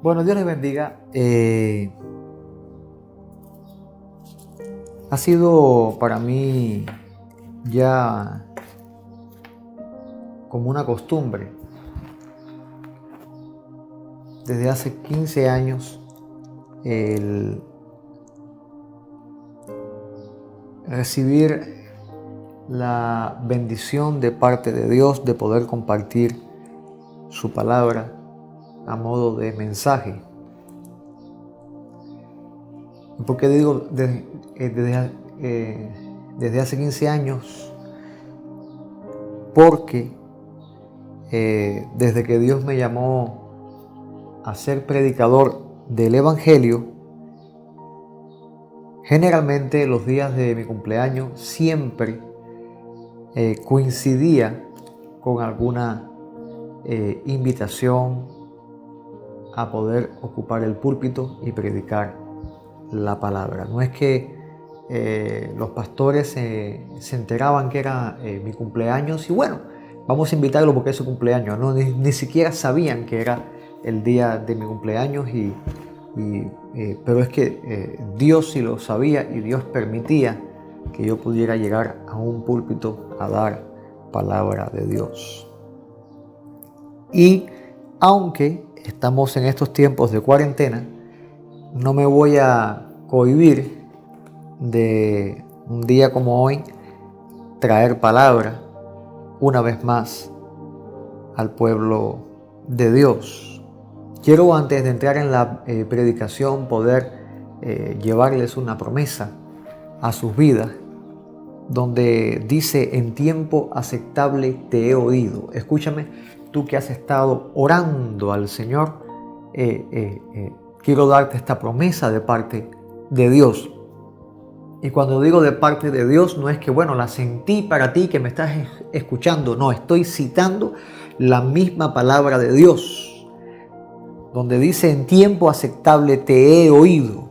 Bueno, Dios les bendiga. Ha sido para mí ya como una costumbre desde hace 15 años el recibir la bendición de parte de Dios de poder compartir su palabra a modo de mensaje. ¿Por qué digo desde hace 15 años? Porque desde que Dios me llamó a ser predicador del Evangelio, generalmente los días de mi cumpleaños siempre coincidía con alguna invitación a poder ocupar el púlpito y predicar la palabra. No es que los pastores se enteraban que era mi cumpleaños y bueno, vamos a invitarlo porque es su cumpleaños. No, ni siquiera sabían que era el día de mi cumpleaños pero es que Dios sí lo sabía y Dios permitía que yo pudiera llegar a un púlpito a dar palabra de Dios. Y aunque estamos en estos tiempos de cuarentena, no me voy a cohibir de un día como hoy traer palabra una vez más al pueblo de Dios. Quiero, antes de entrar en la predicación, poder llevarles una promesa a sus vidas, donde dice: en tiempo aceptable te he oído. Escúchame, tú que has estado orando al Señor, quiero darte esta promesa de parte de Dios. Y cuando digo de parte de Dios, no es que, bueno, la sentí para ti que me estás escuchando. No, estoy citando la misma palabra de Dios, donde dice: en tiempo aceptable te he oído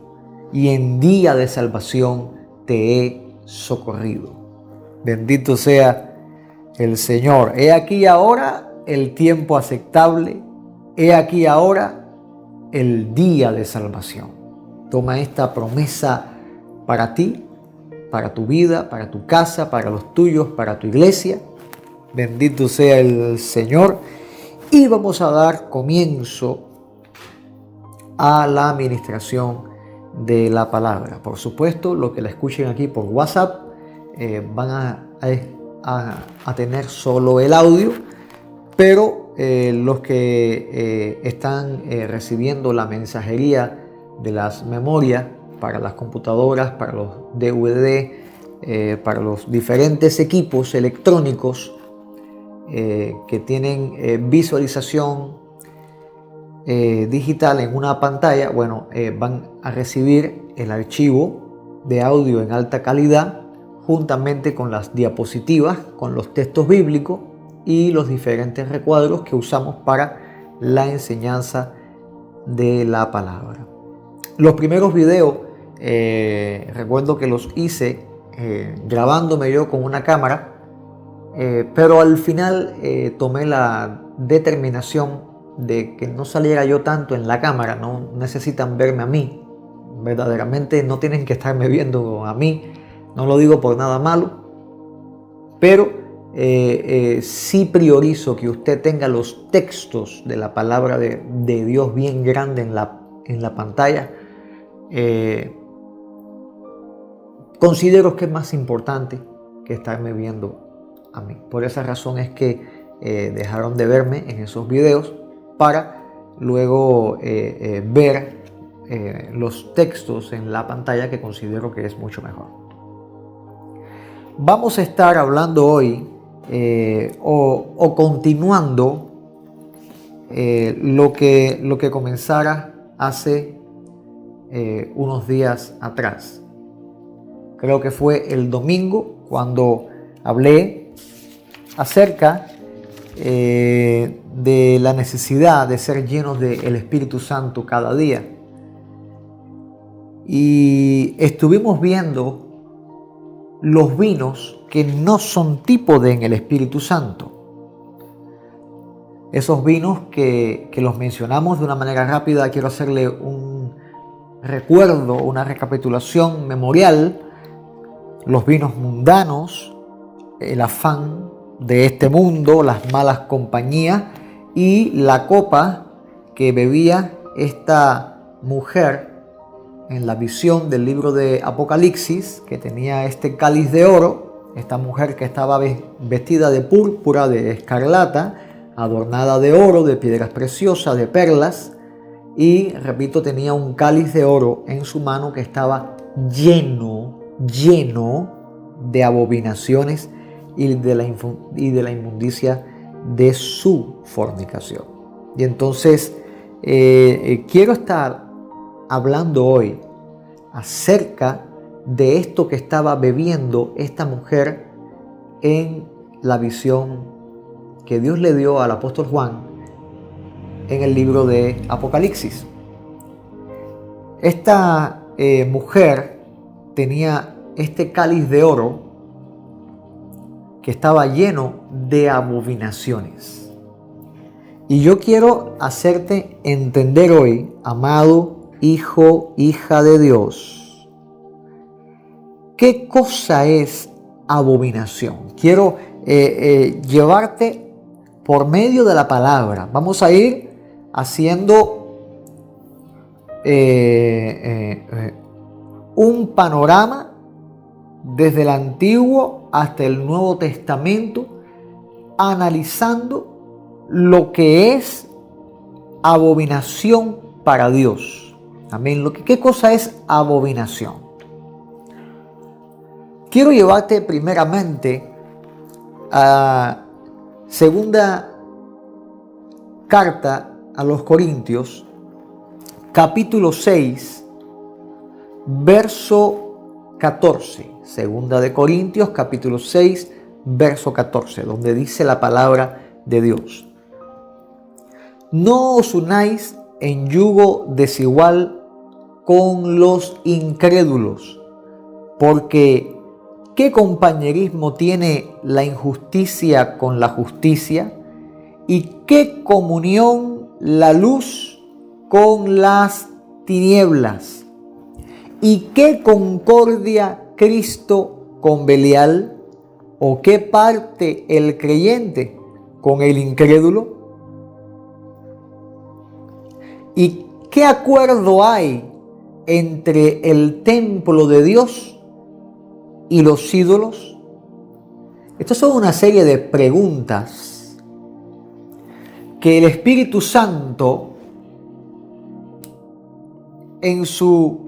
y en día de salvación te he socorrido. Bendito sea el Señor. He aquí ahora el tiempo aceptable. He aquí ahora el día de salvación. Toma esta promesa para ti, para tu vida, para tu casa, para los tuyos, para tu iglesia. Bendito sea el Señor. Y vamos a dar comienzo a la administración de la palabra. Por supuesto, los que la escuchen aquí por WhatsApp van a tener solo el audio, pero los que están recibiendo la mensajería de las memorias para las computadoras, para los DVD, para los diferentes equipos electrónicos que tienen visualización digital en una pantalla, bueno, van a recibir el archivo de audio en alta calidad juntamente con las diapositivas, con los textos bíblicos y los diferentes recuadros que usamos para la enseñanza de la palabra. Los primeros videos recuerdo que los hice grabándome yo con una cámara, pero al final tomé la determinación de que no saliera yo tanto en la cámara. No necesitan verme a mí, verdaderamente no tienen que estarme viendo a mí. No lo digo por nada malo, pero sí priorizo que usted tenga los textos de la palabra de Dios bien grande en la pantalla. Considero que es más importante que estarme viendo a mí. Por esa razón es que dejaron de verme en esos videos para luego ver los textos en la pantalla, que considero que es mucho mejor. Vamos a estar hablando hoy o continuando lo que comenzara hace unos días atrás. Creo que fue el domingo cuando hablé acerca de la necesidad de ser llenos del Espíritu Santo cada día. Y estuvimos viendo los vinos que no son tipo de en el Espíritu Santo. Esos vinos que los mencionamos de una manera rápida, quiero hacerle un recuerdo, una recapitulación memorial. Los vinos mundanos, el afán de este mundo, las malas compañías y la copa que bebía esta mujer en la visión del libro de Apocalipsis, que tenía este cáliz de oro, esta mujer que estaba vestida de púrpura, de escarlata, adornada de oro, de piedras preciosas, de perlas, y repito, tenía un cáliz de oro en su mano que estaba lleno de abominaciones y de la inmundicia de su fornicación. Y entonces quiero estar hablando hoy acerca de esto que estaba bebiendo esta mujer en la visión que Dios le dio al apóstol Juan en el libro de Apocalipsis. Esta mujer tenía este cáliz de oro que estaba lleno de abominaciones. Y yo quiero hacerte entender hoy, amado hijo, hija de Dios, ¿qué cosa es abominación? Quiero llevarte por medio de la palabra. Vamos a ir haciendo un panorama desde el Antiguo hasta el Nuevo Testamento, analizando lo que es abominación para Dios. Amén. ¿Qué cosa es abominación? Quiero llevarte primeramente a segunda carta a los Corintios, capítulo 6, verso 14. Segunda de Corintios, capítulo 6, verso 14, donde dice la palabra de Dios: no os unáis en yugo desigual con los incrédulos, porque ¿qué compañerismo tiene la injusticia con la justicia? ¿Y qué comunión la luz con las tinieblas? ¿Y qué concordia Cristo con Belial? ¿O qué parte el creyente con el incrédulo? ¿Y qué acuerdo hay entre el templo de Dios y los ídolos? Estas son una serie de preguntas que el Espíritu Santo, en su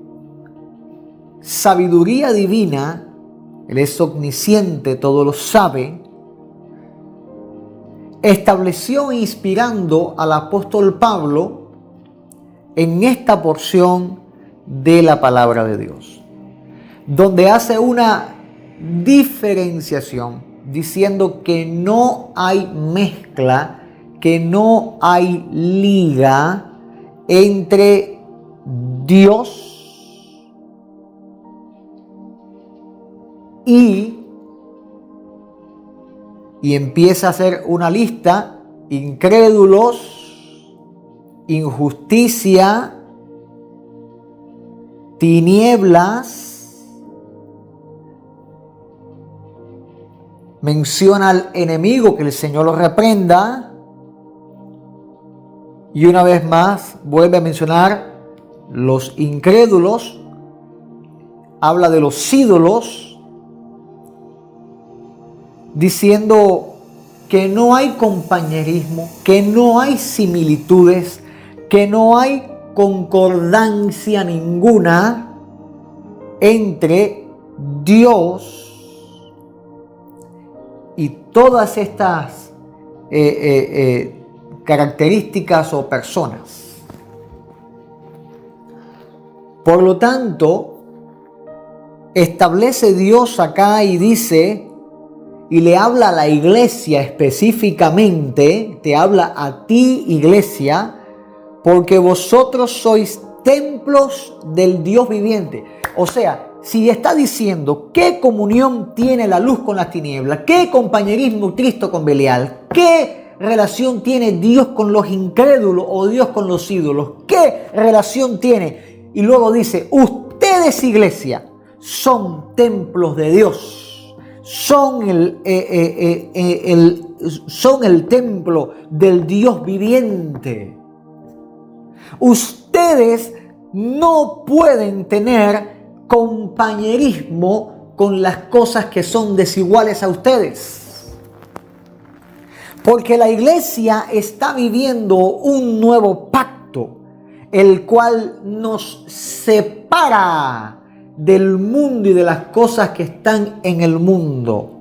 sabiduría divina, Él es omnisciente, todo lo sabe, estableció inspirando al apóstol Pablo en esta porción de la palabra de Dios, donde hace una diferenciación diciendo que no hay mezcla, que no hay liga entre Dios y empieza a hacer una lista: incrédulos, injusticia, tinieblas. Menciona al enemigo, que el Señor lo reprenda. Y una vez más vuelve a mencionar los incrédulos. Habla de los ídolos, diciendo que no hay compañerismo, que no hay similitudes, que no hay concordancia ninguna entre Dios y todas estas características o personas. Por lo tanto, establece Dios acá y dice, y le habla a la iglesia específicamente, te habla a ti, iglesia, porque vosotros sois templos del Dios viviente. O sea, si está diciendo qué comunión tiene la luz con las tinieblas, qué compañerismo Cristo con Belial, qué relación tiene Dios con los incrédulos o Dios con los ídolos? ¿Qué relación tiene? Y luego dice, ustedes, iglesia, son templos de Dios. Son el templo del Dios viviente. Ustedes no pueden tener compañerismo con las cosas que son desiguales a ustedes. Porque la iglesia está viviendo un nuevo pacto, el cual nos separa del mundo y de las cosas que están en el mundo.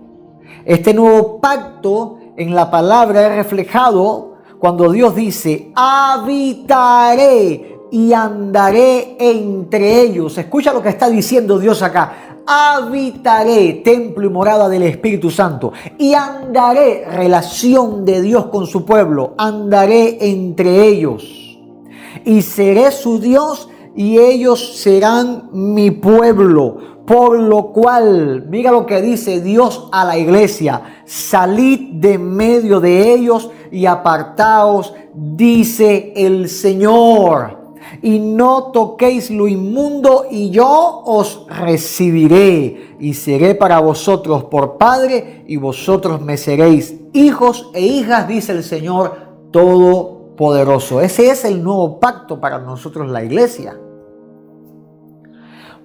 Este nuevo pacto en la palabra es reflejado cuando Dios dice, habitaré y andaré entre ellos. Escucha lo que está diciendo Dios acá. Habitaré, templo y morada del Espíritu Santo, y andaré, relación de Dios con su pueblo, andaré entre ellos, y seré su Dios, y ellos serán mi pueblo. Por lo cual, mira lo que dice Dios a la iglesia, salid de medio de ellos y apartaos, dice el Señor. Y no toquéis lo inmundo, y yo os recibiré, y seré para vosotros por Padre, y vosotros me seréis hijos e hijas, dice el Señor Todopoderoso. Ese es el nuevo pacto para nosotros, la iglesia.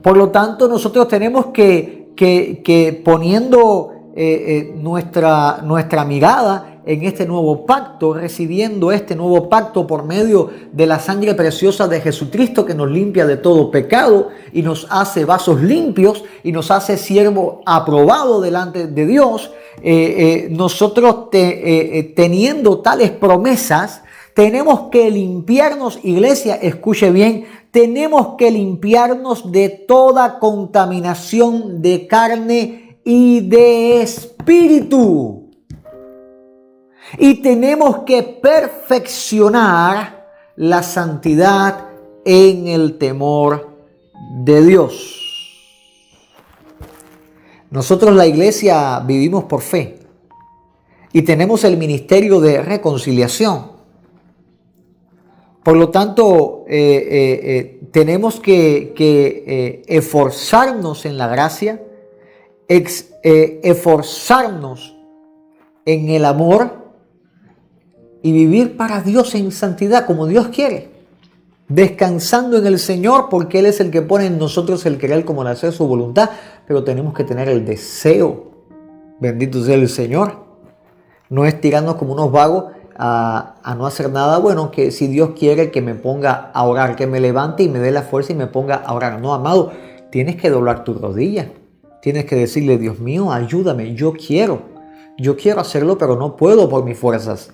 Por lo tanto, nosotros tenemos que poniendo nuestra mirada en este nuevo pacto, recibiendo este nuevo pacto por medio de la sangre preciosa de Jesucristo, que nos limpia de todo pecado y nos hace vasos limpios y nos hace siervo aprobado delante de Dios. Nosotros teniendo tales promesas, tenemos que limpiarnos, iglesia, escuche bien, tenemos que limpiarnos de toda contaminación de carne y de espíritu. Y tenemos que perfeccionar la santidad en el temor de Dios. Nosotros, la iglesia, vivimos por fe y tenemos el ministerio de reconciliación. Por lo tanto, tenemos que esforzarnos en la gracia, esforzarnos en el amor y vivir para Dios en santidad como Dios quiere, descansando en el Señor, porque Él es el que pone en nosotros el querer como el hacer su voluntad, pero tenemos que tener el deseo. Bendito sea el Señor. No es tirarnos como unos vagos a no hacer nada bueno, que si Dios quiere que me ponga a orar, que me levante y me dé la fuerza y me ponga a orar. No, amado, tienes que doblar tus rodillas. Tienes que decirle, Dios mío, ayúdame, yo quiero hacerlo, pero no puedo por mis fuerzas.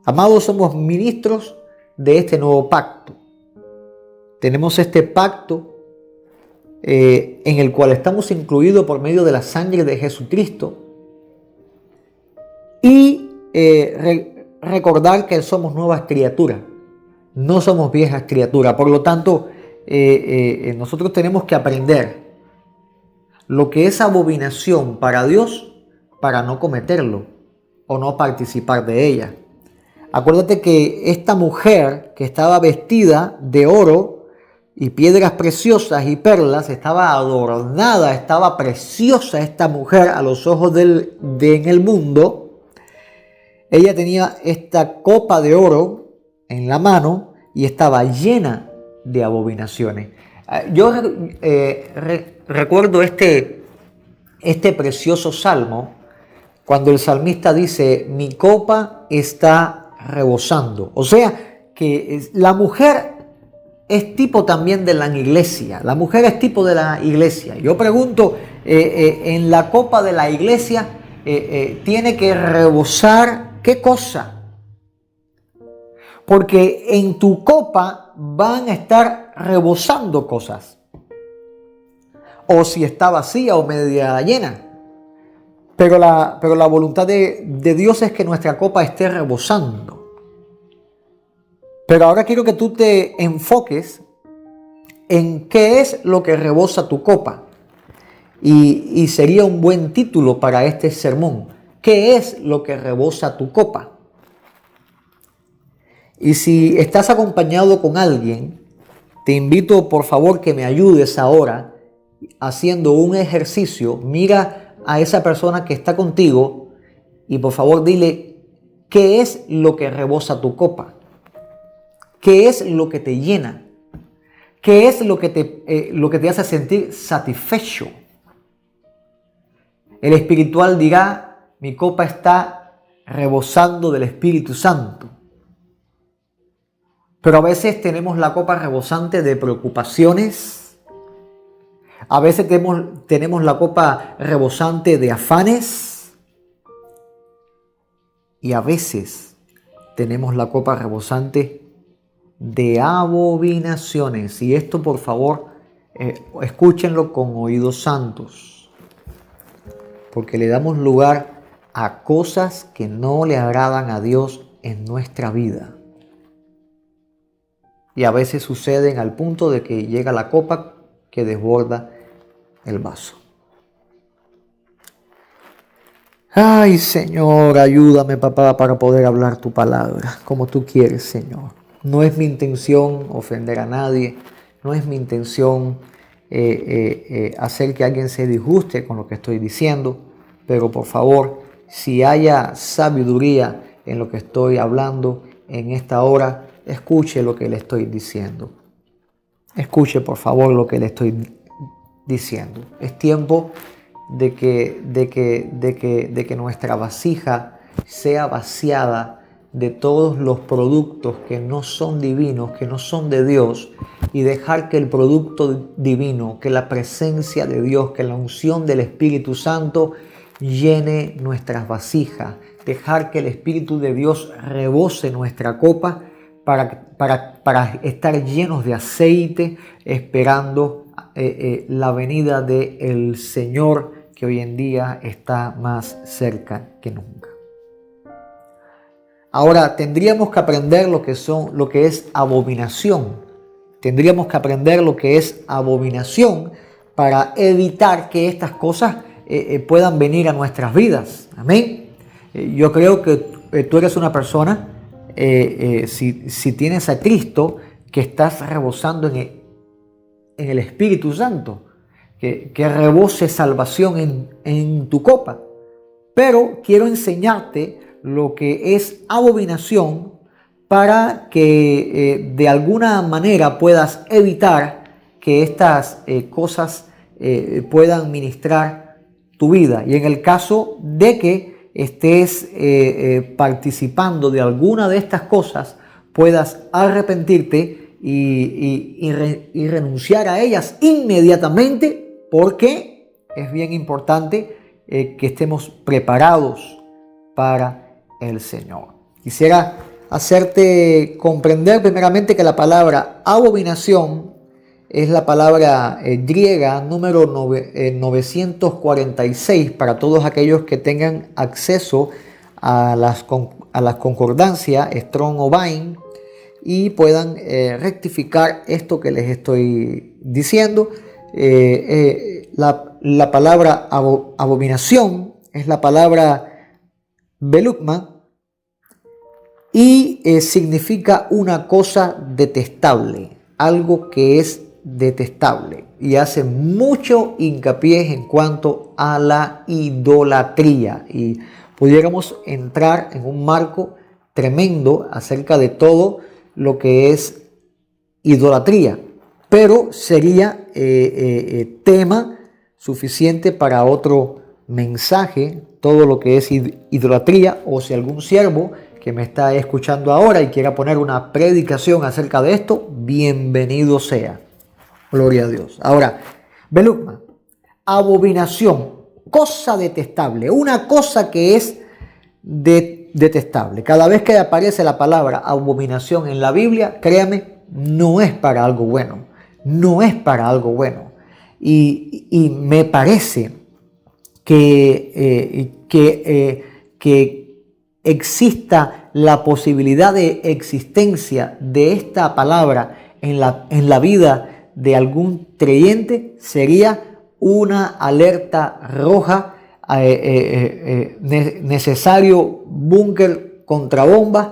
Amados, somos ministros de este nuevo pacto. Tenemos este pacto en el cual estamos incluidos por medio de la sangre de Jesucristo. Y recordar que somos nuevas criaturas, no somos viejas criaturas. Por lo tanto, nosotros tenemos que aprender lo que es abominación para Dios para no cometerlo o no participar de ella. Acuérdate que esta mujer que estaba vestida de oro y piedras preciosas y perlas, estaba adornada, estaba preciosa esta mujer a los ojos en el mundo. Ella tenía esta copa de oro en la mano y estaba llena de abominaciones. Yo recuerdo este precioso salmo cuando el salmista dice, mi copa está rebosando. O sea, que la mujer es tipo también de la iglesia. La mujer es tipo de la iglesia. Yo pregunto, en la copa de la iglesia tiene que rebosar, ¿qué cosa? Porque en tu copa van a estar rebosando cosas. O si está vacía o media llena. Pero la voluntad de Dios es que nuestra copa esté rebosando. Pero ahora quiero que tú te enfoques en qué es lo que rebosa tu copa. Y sería un buen título para este sermón. ¿Qué es lo que rebosa tu copa? Y si estás acompañado con alguien, te invito por favor que me ayudes ahora haciendo un ejercicio. Mira a esa persona que está contigo y por favor dile, ¿qué es lo que rebosa tu copa? ¿Qué es lo que te llena? ¿Qué es lo que te hace sentir satisfecho? El espiritual dirá, mi copa está rebosando del Espíritu Santo. Pero a veces tenemos la copa rebosante de preocupaciones. A veces tenemos la copa rebosante de afanes. Y a veces tenemos la copa rebosante de abominaciones. Y esto, por favor, escúchenlo con oídos santos. Porque le damos lugar a cosas que no le agradan a Dios en nuestra vida. Y a veces suceden al punto de que llega la copa que desborda el vaso. Ay, Señor, ayúdame, papá, para poder hablar tu palabra como tú quieres, Señor. No es mi intención ofender a nadie. No es mi intención hacer que alguien se disguste con lo que estoy diciendo. Pero por favor, si haya sabiduría en lo que estoy hablando en esta hora, escuche lo que le estoy diciendo. Escuche, por favor, lo que le estoy diciendo. Es tiempo de que nuestra vasija sea vaciada de todos los productos que no son divinos, que no son de Dios, y dejar que el producto divino, que la presencia de Dios, que la unción del Espíritu Santo llene nuestras vasijas. Dejar que el Espíritu de Dios rebose nuestra copa para estar llenos de aceite, esperando la venida del Señor, que hoy en día está más cerca que nunca. Ahora tendríamos que aprender lo que es abominación. Tendríamos que aprender lo que es abominación para evitar que estas cosas puedan venir a nuestras vidas. Amén. Yo creo que tú eres una persona, si tienes a Cristo, que estás rebosando en el Espíritu Santo, que rebose salvación en tu copa. Pero quiero enseñarte lo que es abominación para que de alguna manera puedas evitar que estas cosas puedan ministrar tu vida. Y en el caso de que estés participando de alguna de estas cosas, puedas arrepentirte y renunciar a ellas inmediatamente, porque es bien importante que estemos preparados para el Señor. Quisiera hacerte comprender primeramente que la palabra abominación es la palabra griega número 946 para todos aquellos que tengan acceso a las concordancias Strong o Vine y puedan rectificar esto que les estoy diciendo. La palabra abominación es la palabra belukma y significa una cosa detestable, algo que es detestable, y hace mucho hincapié en cuanto a la idolatría, y pudiéramos entrar en un marco tremendo acerca de todo lo que es idolatría, pero sería tema suficiente para otro mensaje, todo lo que es idolatría. O si algún siervo que me está escuchando ahora y quiera poner una predicación acerca de esto, bienvenido sea. Gloria a Dios. Ahora, belukma, abominación, cosa detestable, una cosa que es detestable. Cada vez que aparece la palabra abominación en la Biblia, créame, no es para algo bueno. No es para algo bueno. Y me parece que exista la posibilidad de existencia de esta palabra en la vida de algún creyente sería una alerta roja necesario búnker contra bombas,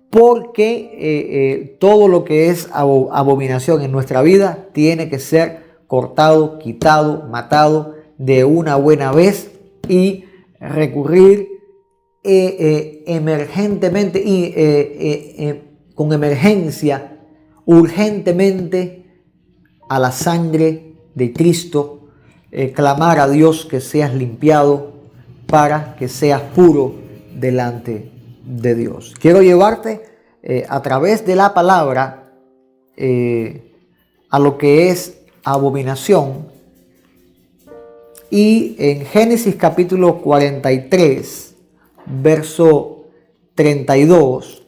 porque todo lo que es abominación en nuestra vida tiene que ser cortado, quitado, matado de una buena vez y recurrir emergentemente y con emergencia, urgentemente a la sangre de Cristo, clamar a Dios que seas limpiado para que seas puro delante de Dios. Quiero llevarte a través de la palabra a lo que es abominación. Y en Génesis capítulo 43, verso 32,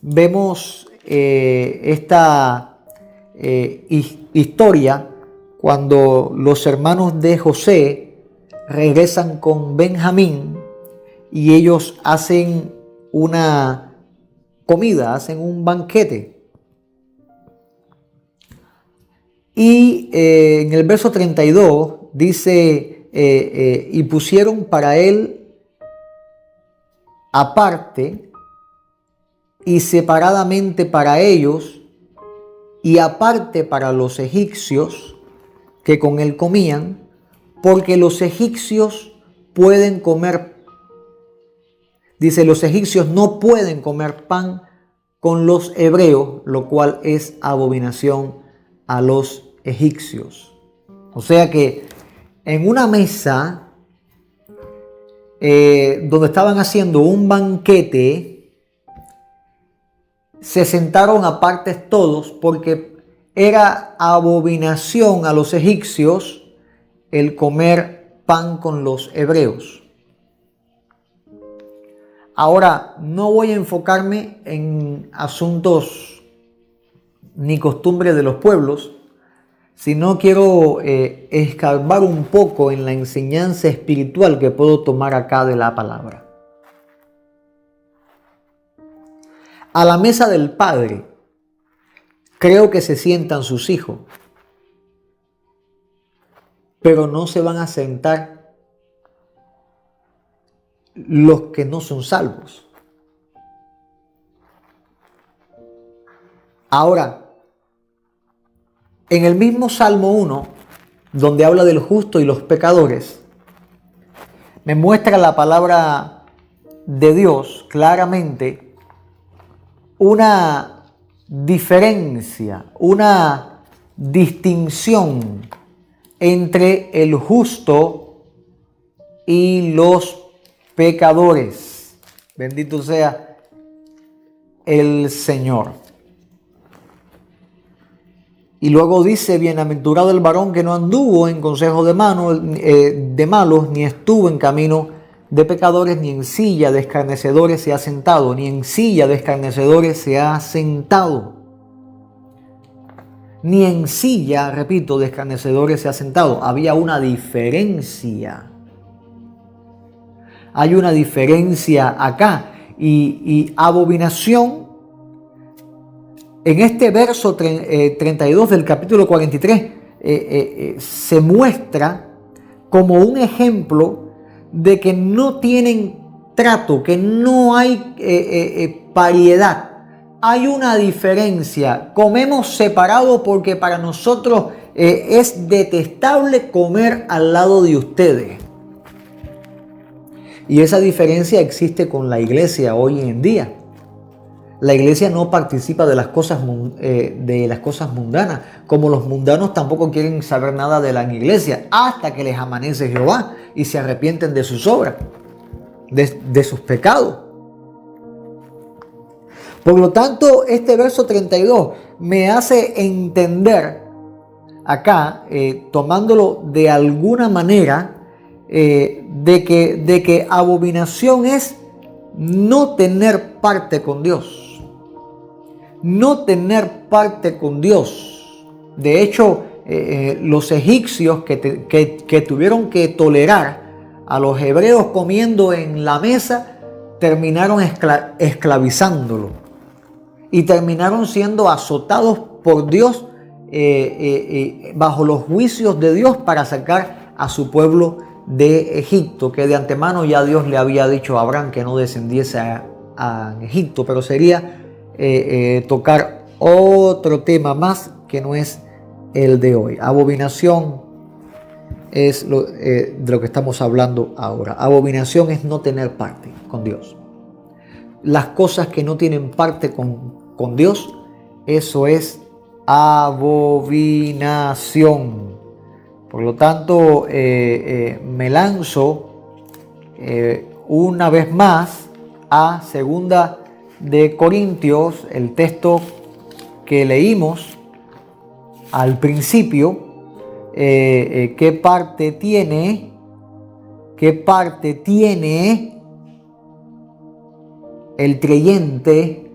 vemos esta historia cuando los hermanos de José regresan con Benjamín y ellos hacen una comida, hacen un banquete. Y en el verso 32 dice, y pusieron para él aparte y separadamente para ellos y aparte para los egipcios que con él comían, porque los egipcios pueden comer, dice, los egipcios no pueden comer pan con los hebreos, lo cual es abominación a los egipcios. O sea que en una mesa donde estaban haciendo un banquete, se sentaron aparte todos porque era abominación a los egipcios el comer pan con los hebreos. Ahora, no voy a enfocarme en asuntos ni costumbres de los pueblos, sino quiero escarbar un poco en la enseñanza espiritual que puedo tomar acá de la palabra. A la mesa del Padre, creo que se sientan sus hijos, pero no se van a sentar los que no son salvos. Ahora, en el mismo Salmo 1, donde habla del justo y los pecadores, me muestra la palabra de Dios claramente una diferencia, una distinción entre el justo y los pecadores. Bendito sea el Señor. Y luego dice, bienaventurado el varón que no anduvo en consejo de malos, ni estuvo en camino de pecadores, ni en silla de escarnecedores se ha sentado, ni en silla de escarnecedores se ha sentado. Ni en silla, repito, de escarnecedores se ha sentado. Había una diferencia. Hay una diferencia acá. Y abominación, en este verso 32 del capítulo 43, se muestra como un ejemplo de que no tienen trato, que no hay paridad. Hay una diferencia. Comemos separado porque para nosotros es detestable comer al lado de ustedes. Y esa diferencia existe con la iglesia hoy en día. La iglesia no participa de las cosas mundanas, como los mundanos tampoco quieren saber nada de la iglesia hasta que les amanece Jehová y se arrepienten de sus obras, de sus pecados. Por lo tanto, este verso 32 me hace entender acá, tomándolo de alguna manera, de que abominación es no tener parte con Dios. No tener parte con Dios. De hecho, los egipcios que tuvieron que tolerar a los hebreos comiendo en la mesa, terminaron esclavizándolo y terminaron siendo azotados por Dios bajo los juicios de Dios para sacar a su pueblo de Egipto, que de antemano ya Dios le había dicho a Abraham que no descendiese a Egipto, pero sería tocar otro tema más que no es el de hoy. Abominación es de lo que estamos hablando ahora. Abominación es no tener parte con Dios. Las cosas que no tienen parte con Dios, eso es abominación. Por lo tanto, me lanzo una vez más a 2 de Corintios, el texto que leímos al principio. ¿Qué parte tiene el creyente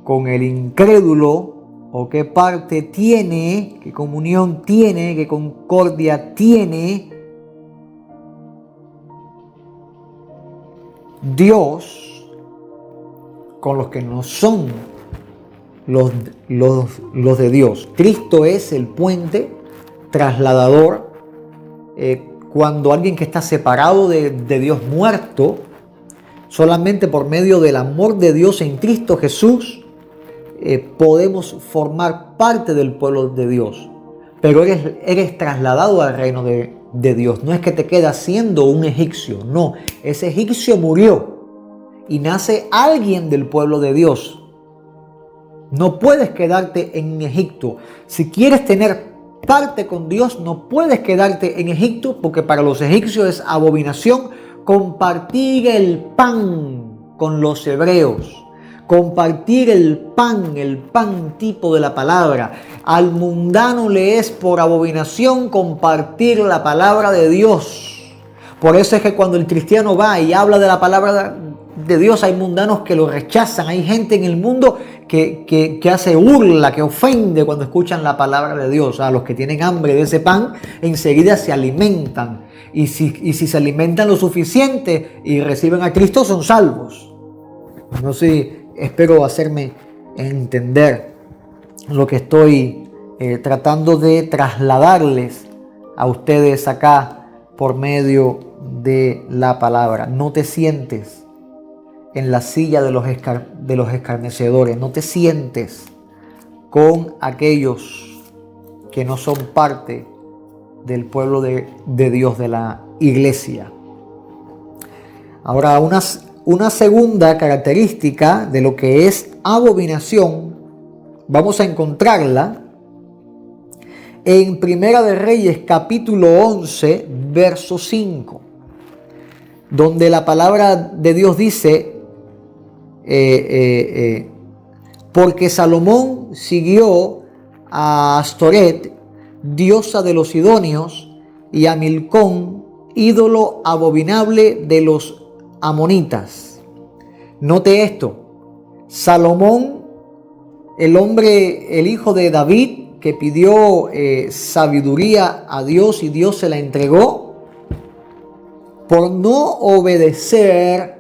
con el incrédulo? ¿O qué parte tiene, qué comunión tiene, qué concordia tiene Dios con los que no son los de Dios? Cristo es el puente trasladador. Cuando alguien que está separado de Dios, muerto, solamente por medio del amor de Dios en Cristo Jesús, podemos formar parte del pueblo de Dios. Pero eres trasladado al reino de Dios. No es que te quedas siendo un egipcio, no. Ese egipcio murió y nace alguien del pueblo de Dios. No puedes quedarte en Egipto. Si quieres tener parte con Dios, no puedes quedarte en Egipto, porque para los egipcios es abominación compartir el pan con los hebreos. Compartir el pan tipo de la palabra. Al mundano le es por abominación compartir la palabra de Dios. Por eso es que cuando el cristiano va y habla de la palabra de Dios, hay mundanos que lo rechazan. Hay gente en el mundo que hace burla, que ofende cuando escuchan la palabra de Dios. A los que tienen hambre de ese pan, enseguida se alimentan. Y si se alimentan lo suficiente y reciben a Cristo, son salvos. No sé. Espero hacerme entender lo que estoy tratando de trasladarles a ustedes acá por medio de la palabra. No te sientes en la silla de los escarnecedores. No te sientes con aquellos que no son parte del pueblo de Dios, de la iglesia. Ahora, una segunda característica de lo que es abominación, vamos a encontrarla en Primera de Reyes, capítulo 11, verso 5, donde la palabra de Dios dice, porque Salomón siguió a Astoret, diosa de los sidonios, y a Milcón, ídolo abominable de los amonitas. Note esto: Salomón, el hijo de David, que pidió sabiduría a Dios y Dios se la entregó, por no obedecer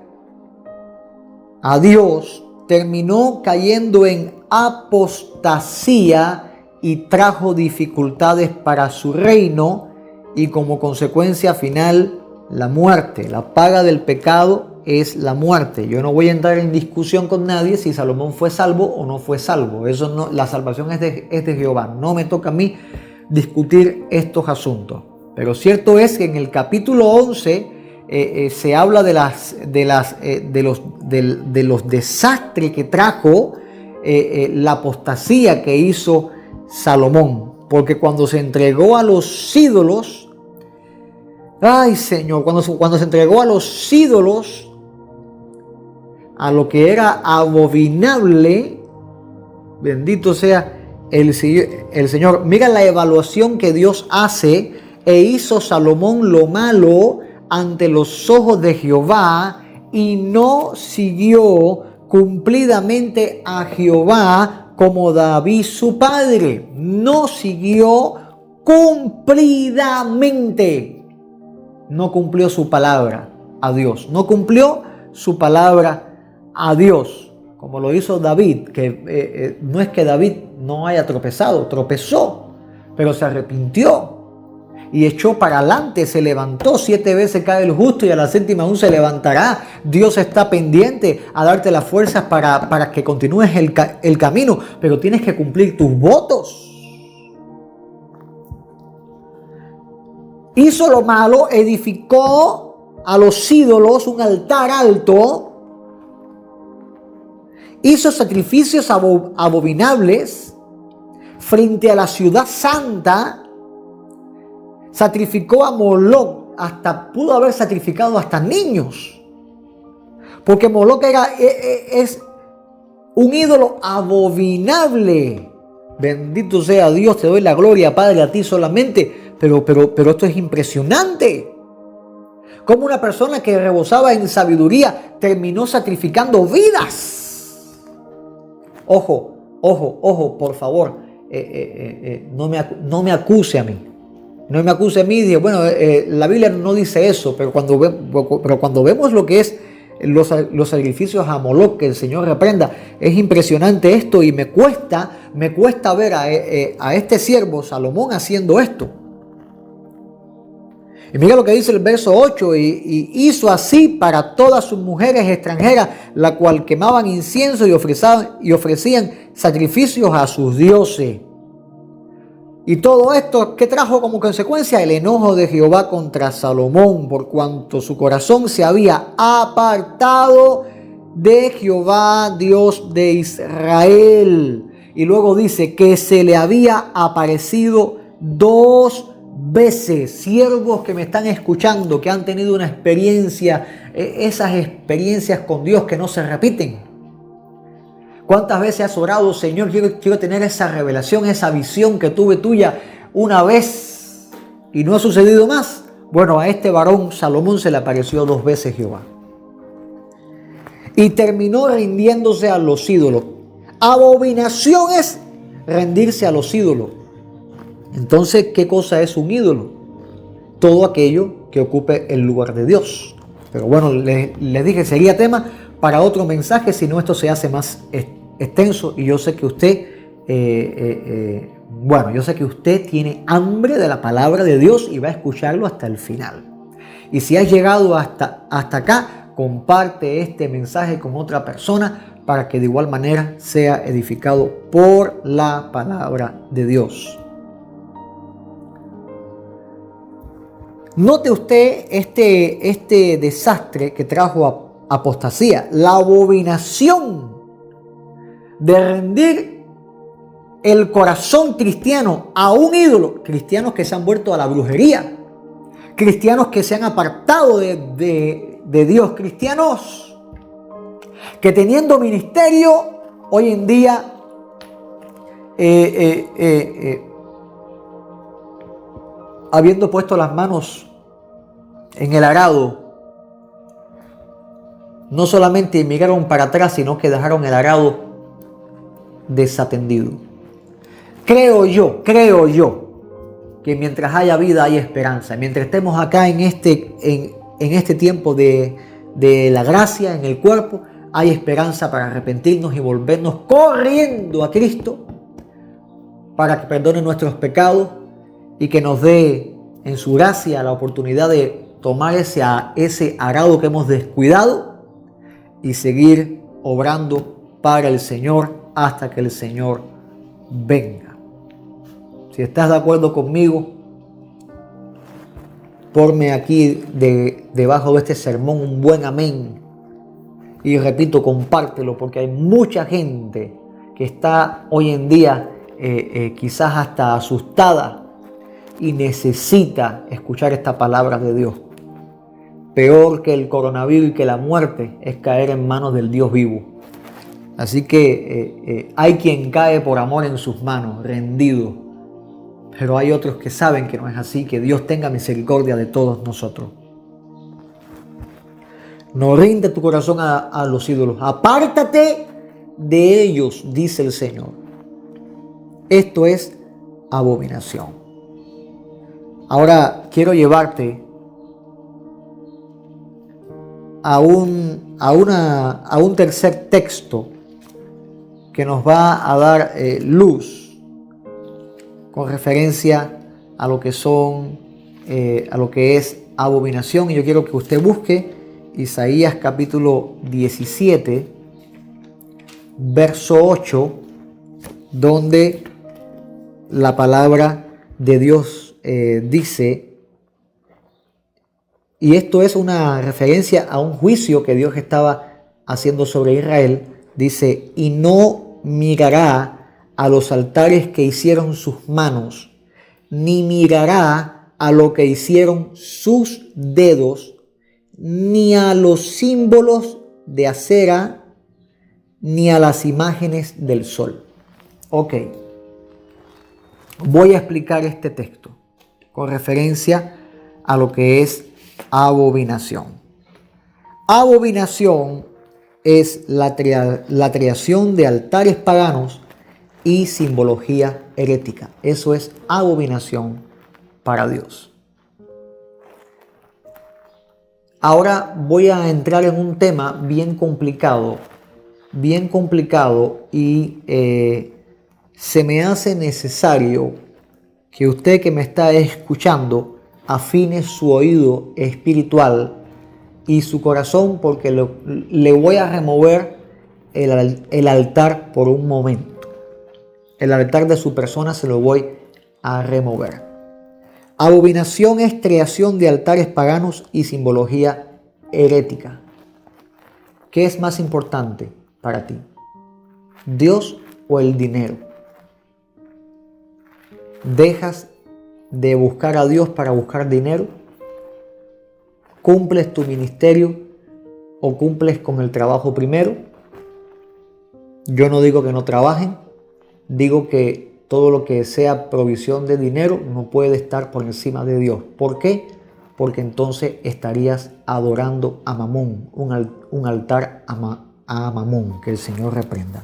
a Dios, terminó cayendo en apostasía y trajo dificultades para su reino y como consecuencia final la muerte. La paga del pecado es la muerte. Yo no voy a entrar en discusión con nadie si Salomón fue salvo o no fue salvo. Eso no, la salvación es de Jehová. No me toca a mí discutir estos asuntos. Pero cierto es que en el capítulo 11 se habla de los desastres que trajo la apostasía que hizo Salomón. Porque cuando se entregó a los ídolos, ay Señor, cuando se entregó a los ídolos, a lo que era abominable, bendito sea el Señor. Mira la evaluación que Dios hace. E hizo Salomón lo malo ante los ojos de Jehová y no siguió cumplidamente a Jehová como David su padre. No siguió cumplidamente. No cumplió su palabra a Dios. No cumplió su palabra a Dios, como lo hizo David, que no es que David no haya tropezado, tropezó, pero se arrepintió. y echó para adelante, se levantó. 7 veces cae el justo y a la 7ª aún se levantará. Dios está pendiente a darte las fuerzas para que continúes el camino, pero tienes que cumplir tus votos. Hizo lo malo, edificó a los ídolos un altar alto, hizo sacrificios abominables frente a la ciudad santa, sacrificó a Moloc, hasta pudo haber sacrificado hasta niños, porque Moloc es un ídolo abominable. Bendito sea Dios, te doy la gloria, Padre, a ti solamente, pero esto es impresionante. Como una persona que rebosaba en sabiduría terminó sacrificando vidas. Ojo, por favor, no me acuse a mí. No me acuse a mí. Dice, bueno, la Biblia no dice eso, pero cuando vemos lo que es los sacrificios a Moloc, que el Señor reprenda, es impresionante esto, y me cuesta ver a este siervo Salomón haciendo esto. Y mira lo que dice el verso 8, y hizo así para todas sus mujeres extranjeras, la cual quemaban incienso y ofrecían sacrificios a sus dioses. Y todo esto, ¿qué trajo como consecuencia? El enojo de Jehová contra Salomón, por cuanto su corazón se había apartado de Jehová, Dios de Israel. Y luego dice que se le había aparecido 2 veces. Siervos que me están escuchando, que han tenido una experiencia, esas experiencias con Dios que no se repiten. ¿Cuántas veces has orado, Señor, quiero tener esa revelación, esa visión que tuve tuya una vez y no ha sucedido más? Bueno, a este varón Salomón se le apareció 2 veces Jehová. Y terminó rindiéndose a los ídolos. Abominación es rendirse a los ídolos. Entonces, ¿qué cosa es un ídolo? Todo aquello que ocupe el lugar de Dios. Pero bueno, les dije, sería tema para otro mensaje, si no esto se hace más extenso, y yo sé que usted, yo sé que usted tiene hambre de la palabra de Dios y va a escucharlo hasta el final. Y si has llegado hasta acá, comparte este mensaje con otra persona para que de igual manera sea edificado por la palabra de Dios. Note usted este desastre que trajo apostasía, la abominación de rendir el corazón cristiano a un ídolo. Cristianos que se han vuelto a la brujería, cristianos que se han apartado de Dios, cristianos que teniendo ministerio hoy en día habiendo puesto las manos en el arado, no solamente miraron para atrás, sino que dejaron el arado desatendido. Creo yo que mientras haya vida hay esperanza. Mientras estemos acá en este tiempo de la gracia en el cuerpo, hay esperanza para arrepentirnos y volvernos corriendo a Cristo para que perdone nuestros pecados y que nos dé en su gracia la oportunidad de tomar ese arado que hemos descuidado y seguir obrando para el Señor hasta que el Señor venga. Si estás de acuerdo conmigo, ponme aquí debajo de este sermón un buen amén. Y repito, compártelo, porque hay mucha gente que está hoy en día quizás hasta asustada y necesita escuchar esta palabra de Dios. Peor que el coronavirus y que la muerte es caer en manos del Dios vivo. Así que hay quien cae por amor en sus manos, rendido. Pero hay otros que saben que no es así, que Dios tenga misericordia de todos nosotros. No rinde tu corazón a los ídolos. Apártate de ellos, dice el Señor. Esto es abominación. Ahora quiero llevarte a un tercer texto que nos va a dar luz con referencia a lo que son a lo que es abominación. Y yo quiero que usted busque Isaías capítulo 17, verso 8, donde la palabra de Dios dice, y esto es una referencia a un juicio que Dios estaba haciendo sobre Israel. Dice, y no mirará a los altares que hicieron sus manos, ni mirará a lo que hicieron sus dedos, ni a los símbolos de acera, ni a las imágenes del sol. Ok, voy a explicar este texto con referencia a lo que es abominación. Abominación es la creación de altares paganos y simbología herética. Eso es abominación para Dios. Ahora voy a entrar en un tema bien complicado y se me hace necesario que usted que me está escuchando afine su oído espiritual y su corazón, porque le voy a remover el altar por un momento. El altar de su persona se lo voy a remover. Abominación es creación de altares paganos y simbología herética. ¿Qué es más importante para ti? ¿Dios o el dinero? ¿Dejas de buscar a Dios para buscar dinero? ¿Cumples tu ministerio o cumples con el trabajo primero? Yo no digo que no trabajen, digo que todo lo que sea provisión de dinero no puede estar por encima de Dios. ¿Por qué? Porque entonces estarías adorando a Mamón, un altar a Mamón, que el Señor reprenda.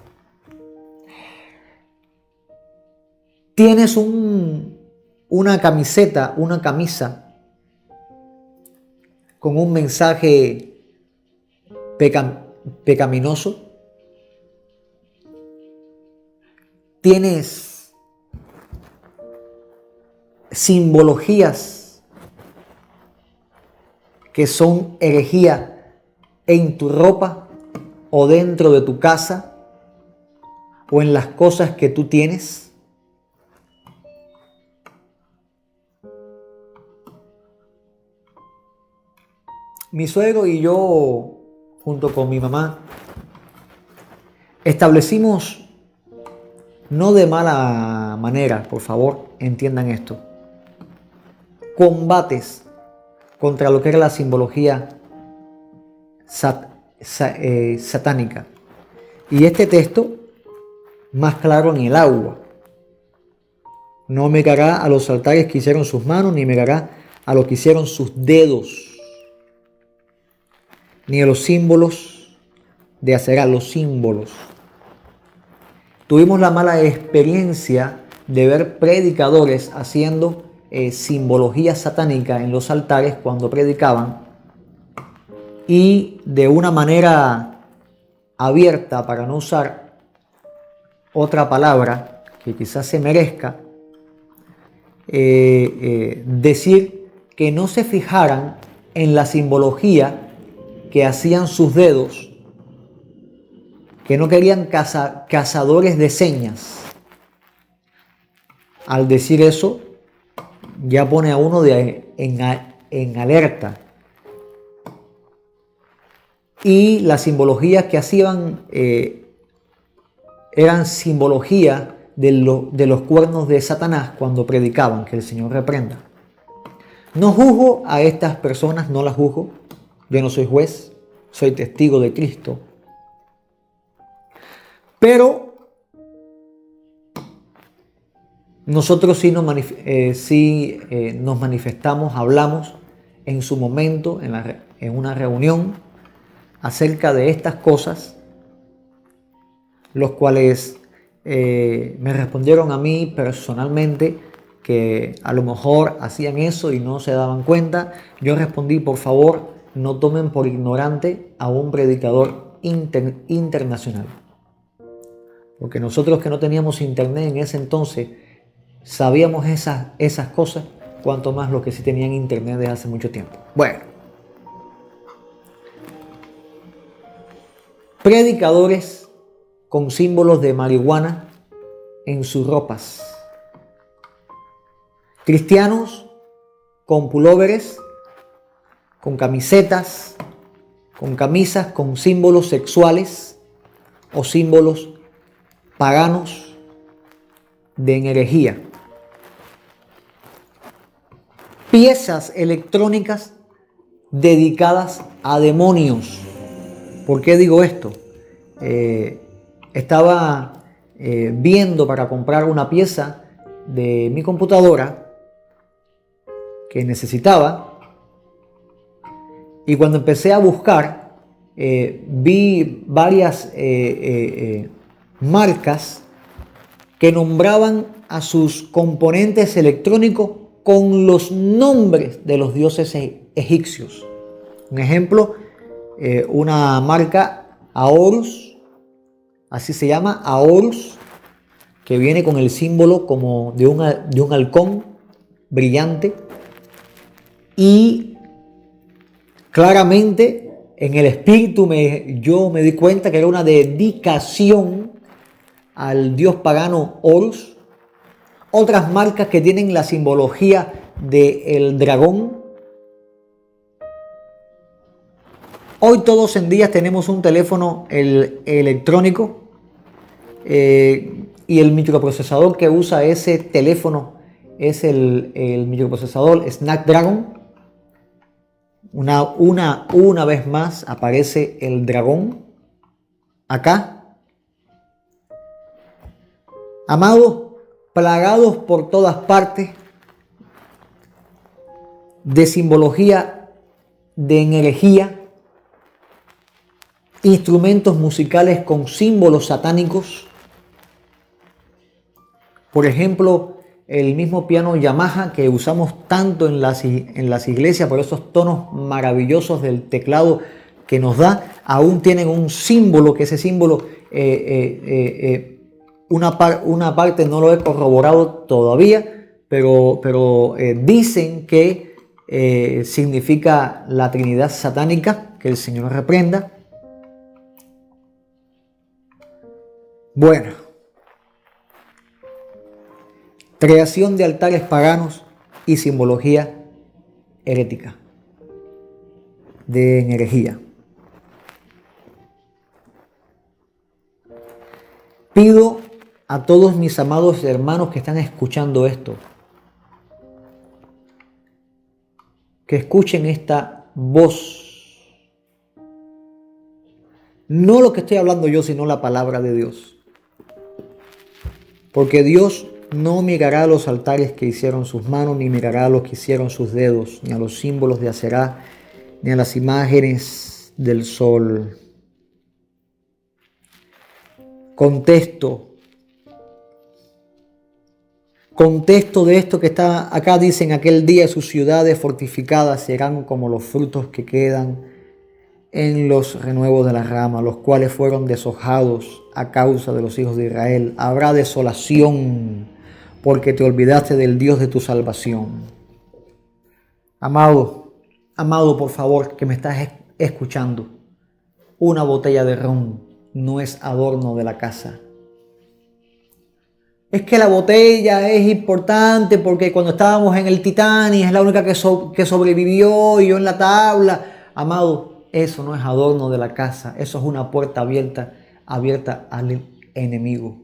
Tienes una camiseta, una camisa con un mensaje pecaminoso. Tienes simbologías que son herejía en tu ropa o dentro de tu casa o en las cosas que tú tienes. Mi suegro y yo, junto con mi mamá, establecimos, no de mala manera, por favor, entiendan esto, combates contra lo que era la simbología satánica. Y este texto, más claro en el agua. No mirará a los altares que hicieron sus manos, ni mirará a lo que hicieron sus dedos, ni a los símbolos de acera, los símbolos. Tuvimos la mala experiencia de ver predicadores haciendo simbología satánica en los altares cuando predicaban, y de una manera abierta, para no usar otra palabra que quizás se merezca, decir que no se fijaran en la simbología que hacían sus dedos, que no querían cazadores de señas. Al decir eso, ya pone a uno en alerta. Y las simbologías que hacían eran simbología de los cuernos de Satanás cuando predicaban, que el Señor reprenda. No juzgo a estas personas, no las juzgo. Yo no soy juez, soy testigo de Cristo. Pero nosotros sí nos manifestamos, hablamos en su momento, en una reunión, acerca de estas cosas, los cuales me respondieron a mí personalmente que a lo mejor hacían eso y no se daban cuenta. Yo respondí, por favor, no tomen por ignorante a un predicador internacional. Porque nosotros que no teníamos internet en ese entonces, sabíamos esas cosas, cuanto más los que sí tenían internet desde hace mucho tiempo. Bueno, predicadores con símbolos de marihuana en sus ropas, cristianos con pulóveres, con camisetas, con camisas con símbolos sexuales o símbolos paganos de herejía, piezas electrónicas dedicadas a demonios. ¿Por qué digo esto? Estaba viendo para comprar una pieza de mi computadora que necesitaba, y cuando empecé a buscar vi varias marcas que nombraban a sus componentes electrónicos con los nombres de los dioses egipcios. Un ejemplo, una marca Horus, así se llama, Horus, que viene con el símbolo como de un halcón brillante, y claramente en el espíritu yo me di cuenta que era una dedicación al dios pagano Horus. Otras marcas que tienen la simbología del dragón. Hoy todos en día tenemos un teléfono electrónico y el microprocesador que usa ese teléfono es el microprocesador Snapdragon. Una vez más aparece el dragón acá. Amados, plagados por todas partes de simbología de herejía, instrumentos musicales con símbolos satánicos. Por ejemplo, el mismo piano Yamaha que usamos tanto en las iglesias por esos tonos maravillosos del teclado que nos da, aún tienen un símbolo, que ese símbolo, una parte no lo he corroborado todavía, pero dicen que significa la Trinidad satánica, que el Señor reprenda. Bueno, creación de altares paganos y simbología herética, de herejía. Pido a todos mis amados hermanos que están escuchando esto, que escuchen esta voz. No lo que estoy hablando yo, sino la palabra de Dios. Porque Dios no mirará a los altares que hicieron sus manos, ni mirará a los que hicieron sus dedos, ni a los símbolos de Aserá, ni a las imágenes del sol. Contexto de esto que está acá, dice: en aquel día sus ciudades fortificadas serán como los frutos que quedan en los renuevos de la rama, los cuales fueron deshojados a causa de los hijos de Israel. Habrá desolación porque te olvidaste del Dios de tu salvación. Amado, por favor, que me estás escuchando, una botella de ron no es adorno de la casa. Es que la botella es importante porque cuando estábamos en el Titanic es la única que sobrevivió, y yo en la tabla. Amado, eso no es adorno de la casa, eso es una puerta abierta al enemigo.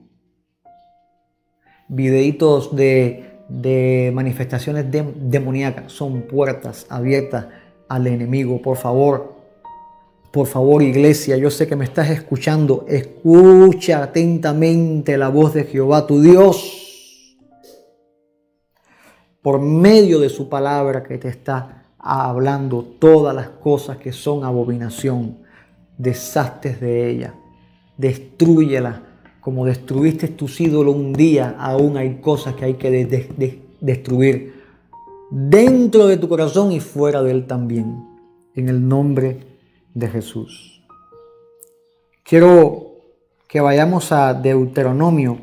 Videitos de manifestaciones demoníacas son puertas abiertas al enemigo. Por favor, iglesia, yo sé que me estás escuchando. Escucha atentamente la voz de Jehová tu Dios por medio de su palabra, que te está hablando todas las cosas que son abominación. Deshazte de ella, destrúyela como destruiste tus ídolos un día. Aún hay cosas que hay que destruir dentro de tu corazón y fuera de él también, en el nombre de Jesús. Quiero que vayamos a Deuteronomio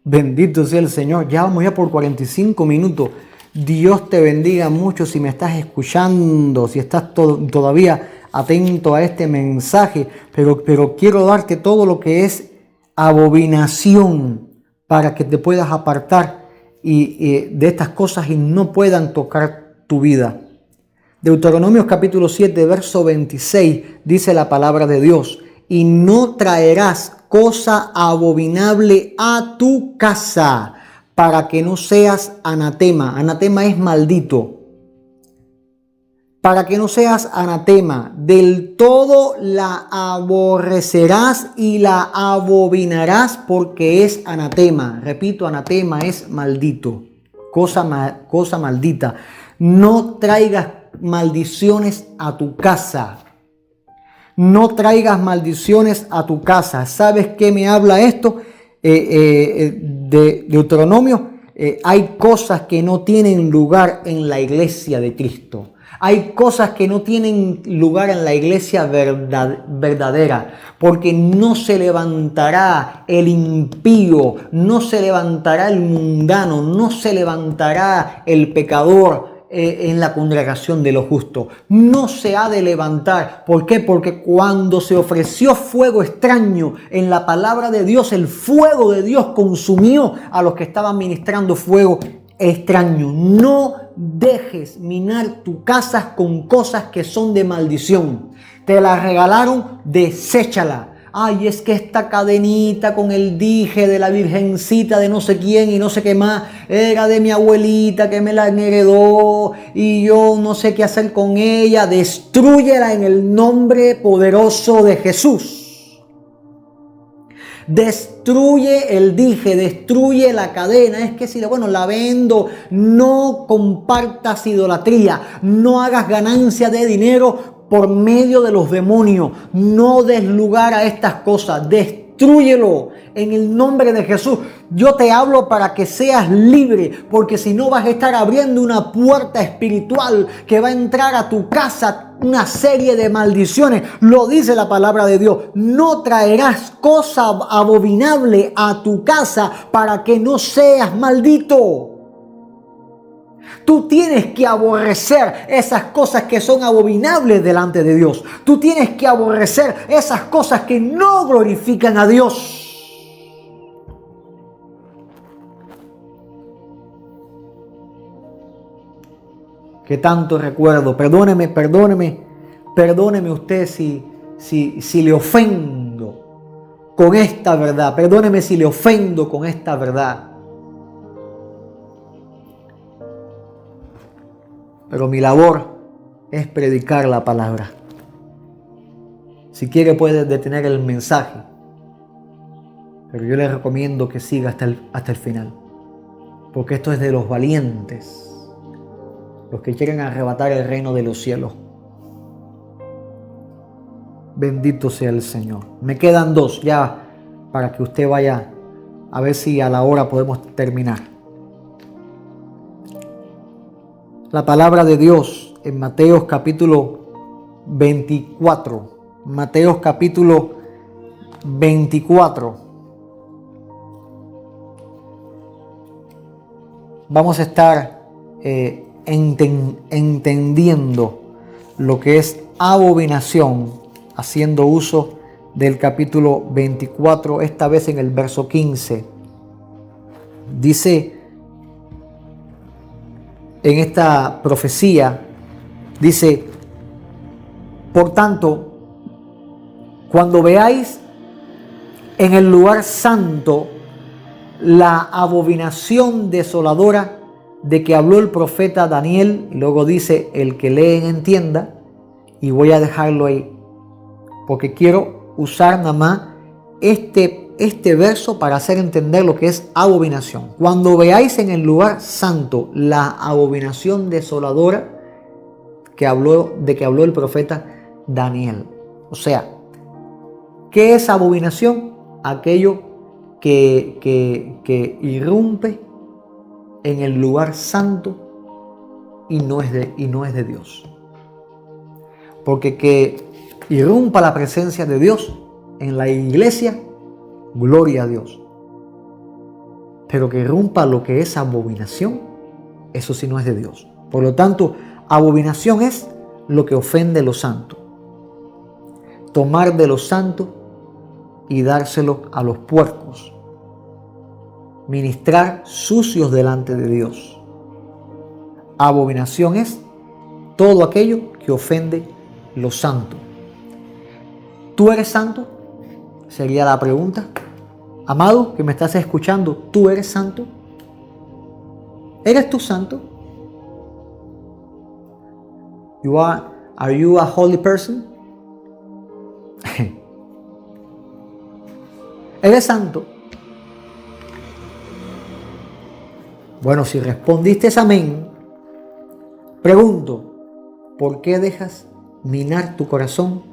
Bendito sea el Señor. Ya vamos por 45 minutos. Dios te bendiga mucho si me estás escuchando, si estás todavía atento a este mensaje. Pero quiero darte todo lo que es abominación para que te puedas apartar de estas cosas y no puedan tocar tu vida. Deuteronomios capítulo 7, verso 26 dice la palabra de Dios: y no traerás cosa abominable a tu casa, para que no seas anatema. Anatema es maldito. Para que no seas anatema, del todo la aborrecerás y la abominarás, porque es anatema. Repito, anatema es maldito, cosa maldita. No traigas maldiciones a tu casa. No traigas maldiciones a tu casa. ¿Sabes qué me habla esto? De Deuteronomio. Hay cosas que no tienen lugar en la iglesia de Cristo. Hay cosas que no tienen lugar en la iglesia verdadera, porque no se levantará el impío, no se levantará el mundano, no se levantará el pecador en la congregación de los justos. No se ha de levantar. ¿Por qué? Porque cuando se ofreció fuego extraño en la palabra de Dios, el fuego de Dios consumió a los que estaban ministrando fuego extraño. No dejes minar tu casa con cosas que son de maldición. Te la regalaron, deséchala. Ay, es que esta cadenita con el dije de la virgencita de no sé quién y no sé qué más, era de mi abuelita que me la heredó y yo no sé qué hacer con ella. Destrúyela en el nombre poderoso de Jesús. Destruye el dije, destruye la cadena. Es que si la vendo, no compartas idolatría, no hagas ganancia de dinero por medio de los demonios. No des lugar a estas cosas. Destrúyelo en el nombre de Jesús. Yo te hablo para que seas libre, porque si no vas a estar abriendo una puerta espiritual que va a entrar a tu casa una serie de maldiciones. Lo dice la palabra de Dios: no traerás cosa abominable a tu casa para que no seas maldito. Tú tienes que aborrecer esas cosas que son abominables delante de Dios. Tú tienes que aborrecer esas cosas que no glorifican a Dios. Que tanto recuerdo. Perdóneme usted si le ofendo con esta verdad. Perdóneme si le ofendo con esta verdad. Pero mi labor es predicar la palabra. Si quiere puede detener el mensaje, pero yo le recomiendo que siga hasta el final, porque esto es de los valientes, los que quieren arrebatar el reino de los cielos. Bendito sea el Señor. Me quedan 2 ya para que usted vaya a ver si a la hora podemos terminar. La palabra de Dios en Mateos capítulo 24. Mateos capítulo 24. Vamos a estar entendiendo lo que es abominación, haciendo uso del capítulo 24, esta vez en el verso 15. Dice en esta profecía, dice: por tanto, cuando veáis en el lugar santo la abominación desoladora de que habló el profeta Daniel, y luego dice: el que lee entienda, y voy a dejarlo ahí, porque quiero usar nada más este verso para hacer entender lo que es abominación. Cuando veáis en el lugar santo la abominación desoladora de que habló el profeta Daniel. O sea, ¿qué es abominación? Aquello que irrumpe en el lugar santo y no es de Dios. Porque que irrumpa la presencia de Dios en la iglesia, gloria a Dios. pero que rompa lo que es abominación, eso sí no es de Dios. Por lo tanto, abominación es lo que ofende lo santo. Tomar de lo santo y dárselo a los puercos. Ministrar sucios delante de Dios. Abominación es todo aquello que ofende lo santo. ¿Tú eres santo? Sería la pregunta. Amado, que me estás escuchando, ¿tú eres santo? ¿Eres tú santo? Are you a holy person? ¿Eres santo? Bueno, si respondiste amén, pregunto, ¿por qué dejas minar tu corazón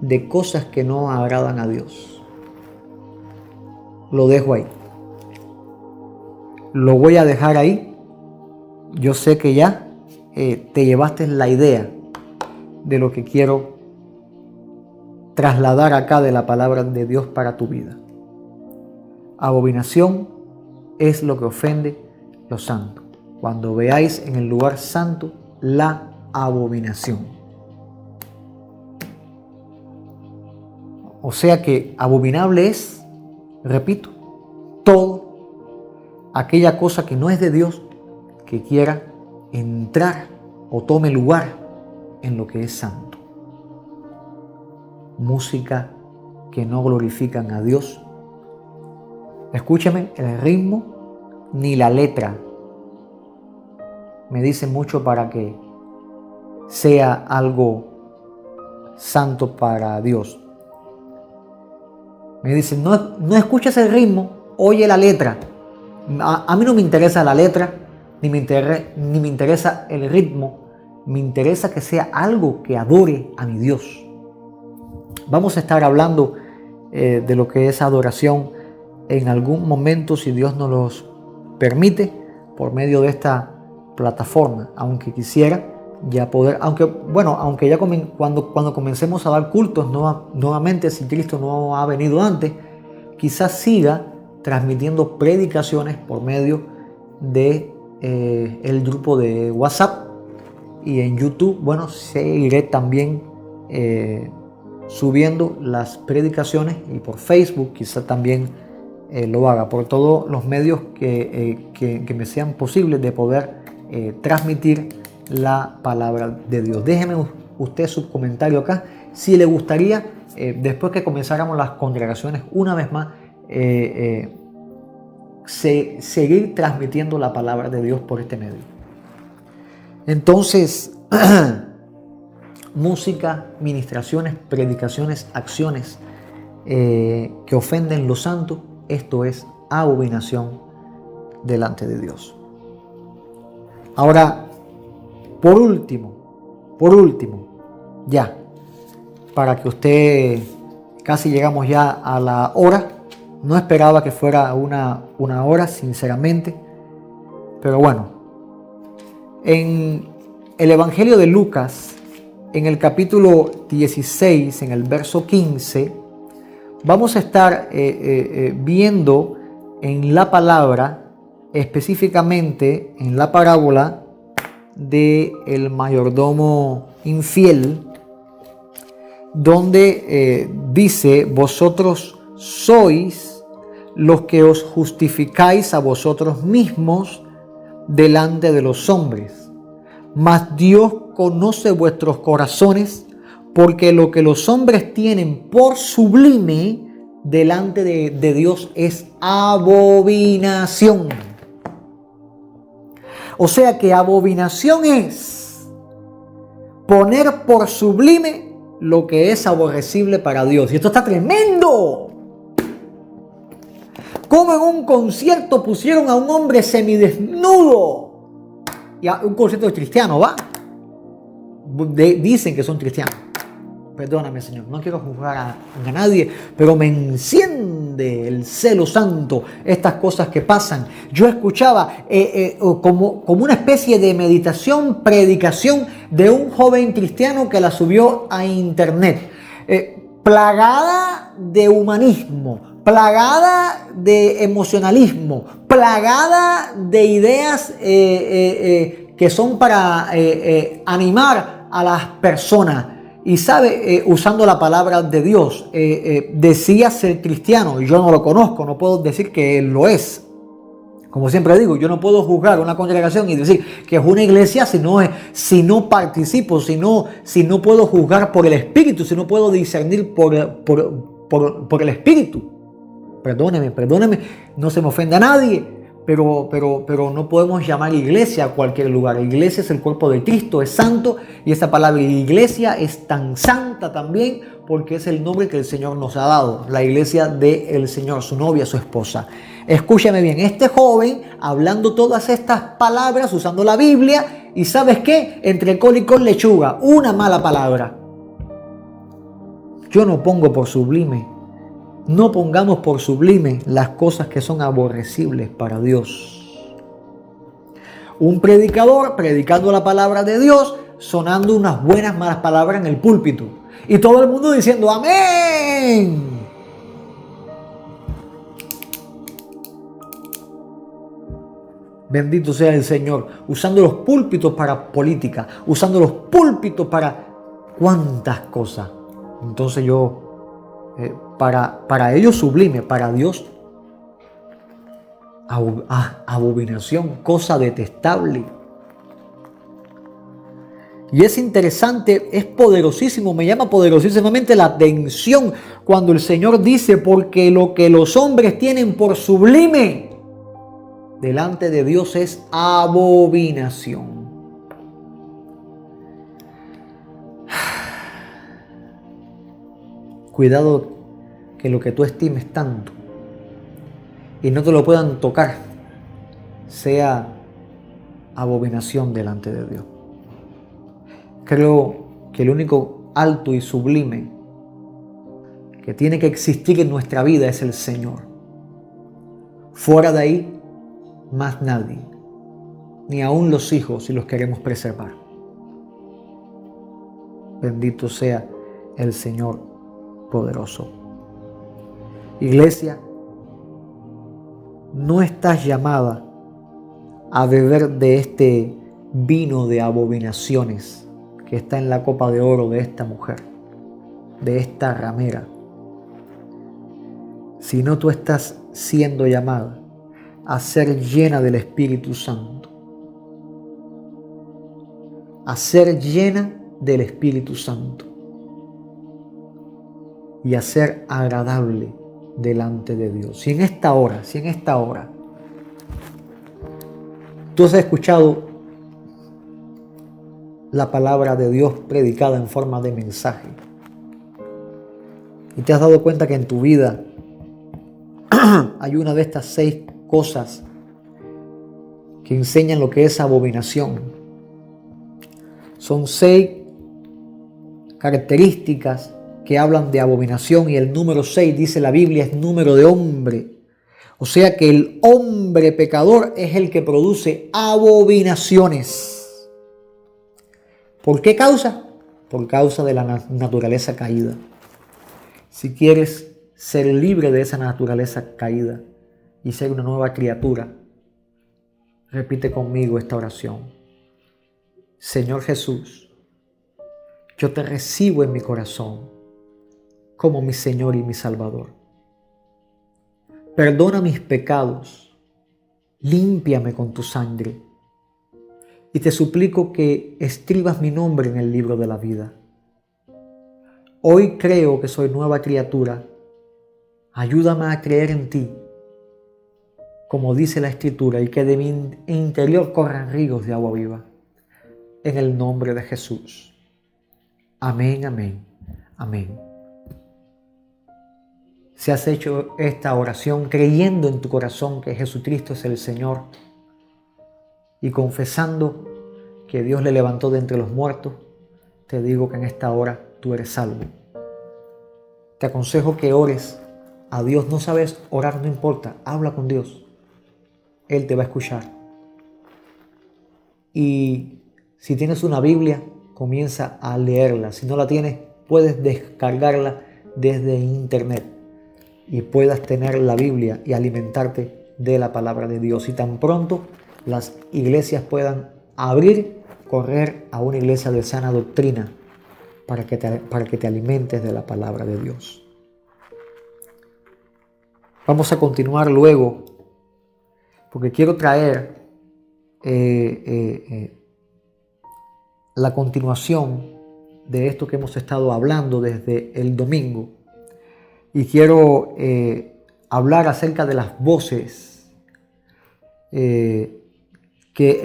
de cosas que no agradan a Dios? Lo dejo ahí. Lo voy a dejar ahí. Yo sé que ya te llevaste la idea de lo que quiero trasladar acá de la palabra de Dios para tu vida. Abominación es lo que ofende lo santo. Cuando veáis en el lugar santo la abominación. O sea que abominable es, repito, todo aquella cosa que no es de Dios que quiera entrar o tome lugar en lo que es santo. Música que no glorifican a Dios. Escúchame, el ritmo ni la letra me dice mucho para que sea algo santo para Dios. Me dicen, no escuches el ritmo, oye la letra. A mí no me interesa la letra, ni me interesa el ritmo. Me interesa que sea algo que adore a mi Dios. Vamos a estar hablando de lo que es adoración en algún momento, si Dios nos los permite, por medio de esta plataforma. Aunque quisiera ya poder, aunque ya cuando comencemos a dar cultos nuevamente, si Cristo no ha venido antes, quizás siga transmitiendo predicaciones por medio de el grupo de WhatsApp y en YouTube. Bueno, seguiré también subiendo las predicaciones, y por Facebook quizás también lo haga, por todos los medios que me sean posibles de poder transmitir la palabra de Dios. Déjeme usted su comentario acá si le gustaría, después que comenzáramos las congregaciones una vez más, seguir transmitiendo la palabra de Dios por este medio. Entonces, música, ministraciones, predicaciones, acciones que ofenden lo santo, esto es abominación delante de Dios. Ahora, por último, ya, para que usted, casi llegamos ya a la hora. No esperaba que fuera una hora, sinceramente, pero bueno, en el Evangelio de Lucas, en el capítulo 16, en el verso 15, vamos a estar viendo en la palabra, específicamente en la parábola del mayordomo infiel, donde dice: vosotros sois los que os justificáis a vosotros mismos delante de los hombres, mas Dios conoce vuestros corazones, porque lo que los hombres tienen por sublime delante de Dios es abominación. O sea que abominación es poner por sublime lo que es aborrecible para Dios. Y esto está tremendo. Como en un concierto pusieron a un hombre semidesnudo. Y a un concierto cristiano, ¿va? Dicen que son cristianos. Perdóname, Señor, no quiero juzgar a nadie, pero me enciende el celo santo estas cosas que pasan. Yo escuchaba como una especie de meditación, predicación de un joven cristiano que la subió a internet, plagada de humanismo, plagada de emocionalismo, plagada de ideas que son para animar a las personas. Y sabe, usando la palabra de Dios, decía ser cristiano, y yo no lo conozco, no puedo decir que él lo es. Como siempre digo, yo no puedo juzgar una congregación y decir que es una iglesia si no participo, si no puedo juzgar por el Espíritu, si no puedo discernir por el Espíritu. Perdóneme, no se me ofenda a nadie, pero no podemos llamar iglesia a cualquier lugar. Iglesia es el cuerpo de Cristo, es santo, y esa palabra iglesia es tan santa también porque es el nombre que el Señor nos ha dado, la iglesia del Señor, su novia, su esposa. Escúchame bien, este joven hablando todas estas palabras, usando la Biblia, y ¿sabes qué? Entre col y con lechuga, una mala palabra. Yo no pongo por sublime, no pongamos por sublime las cosas que son aborrecibles para Dios. Un predicador predicando la palabra de Dios, sonando unas buenas malas palabras en el púlpito, y todo el mundo diciendo amén. Bendito sea el Señor, usando los púlpitos para política, usando los púlpitos para cuántas cosas. Entonces para ellos sublime, para Dios abominación, cosa detestable. Y es interesante, es poderosísimo, me llama poderosísimamente la atención cuando el Señor dice, porque lo que los hombres tienen por sublime delante de Dios es abominación. Cuidado que lo que tú estimes tanto y no te lo puedan tocar sea abominación delante de Dios. Creo que el único alto y sublime que tiene que existir en nuestra vida es el Señor. Fuera de ahí, más nadie, ni aun los hijos si los queremos preservar. Bendito sea el Señor poderoso. Iglesia, no estás llamada a beber de este vino de abominaciones que está en la copa de oro de esta mujer, de esta ramera, sino tú estás siendo llamada a ser llena del Espíritu Santo, a ser llena del Espíritu Santo y a ser agradable delante de Dios. Si en esta hora tú has escuchado la palabra de Dios predicada en forma de mensaje y te has dado cuenta que en tu vida hay una de estas 6 cosas que enseñan lo que es abominación. Son 6 características que hablan de abominación, y el número 6, dice la Biblia, es número de hombre. O sea que el hombre pecador es el que produce abominaciones. ¿Por qué causa? Por causa de la naturaleza caída. Si quieres ser libre de esa naturaleza caída y ser una nueva criatura, repite conmigo esta oración. Señor Jesús, yo te recibo en mi corazón como mi Señor y mi Salvador. Perdona mis pecados, límpiame con tu sangre y te suplico que escribas mi nombre en el libro de la vida. Hoy creo que soy nueva criatura. Ayúdame a creer en ti, como dice la Escritura, y que de mi interior corran ríos de agua viva. En el nombre de Jesús. Amén, amén, amén. Si has hecho esta oración creyendo en tu corazón que Jesucristo es el Señor y confesando que Dios le levantó de entre los muertos, te digo que en esta hora tú eres salvo. Te aconsejo que ores a Dios. No sabes orar, no importa, habla con Dios. Él te va a escuchar. Y si tienes una Biblia, comienza a leerla. Si no la tienes, puedes descargarla desde internet. y puedas tener la Biblia y alimentarte de la palabra de Dios. Y tan pronto las iglesias puedan abrir, correr a una iglesia de sana doctrina para que te alimentes de la palabra de Dios. Vamos a continuar luego, porque quiero traer la continuación de esto que hemos estado hablando desde el domingo. Y quiero hablar acerca de las voces que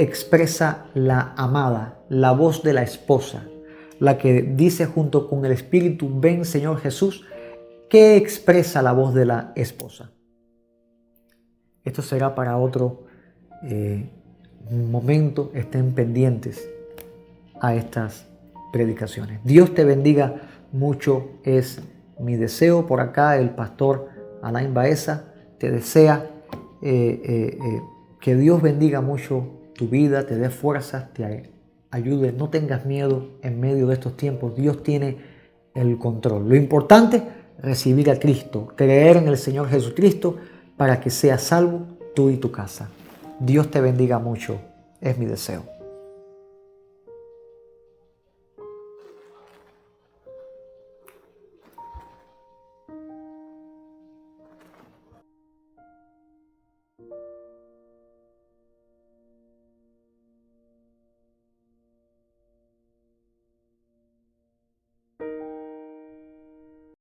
expresa la amada, la voz de la esposa, la que dice junto con el Espíritu, ven Señor Jesús. ¿Qué expresa la voz de la esposa? Esto será para otro momento. Estén pendientes a estas predicaciones. Dios te bendiga mucho, es mi deseo. Por acá el pastor Alain Baeza te desea que Dios bendiga mucho tu vida, te dé fuerzas, te ayude, no tengas miedo en medio de estos tiempos. Dios tiene el control. Lo importante es recibir a Cristo, creer en el Señor Jesucristo para que seas salvo tú y tu casa. Dios te bendiga mucho, es mi deseo.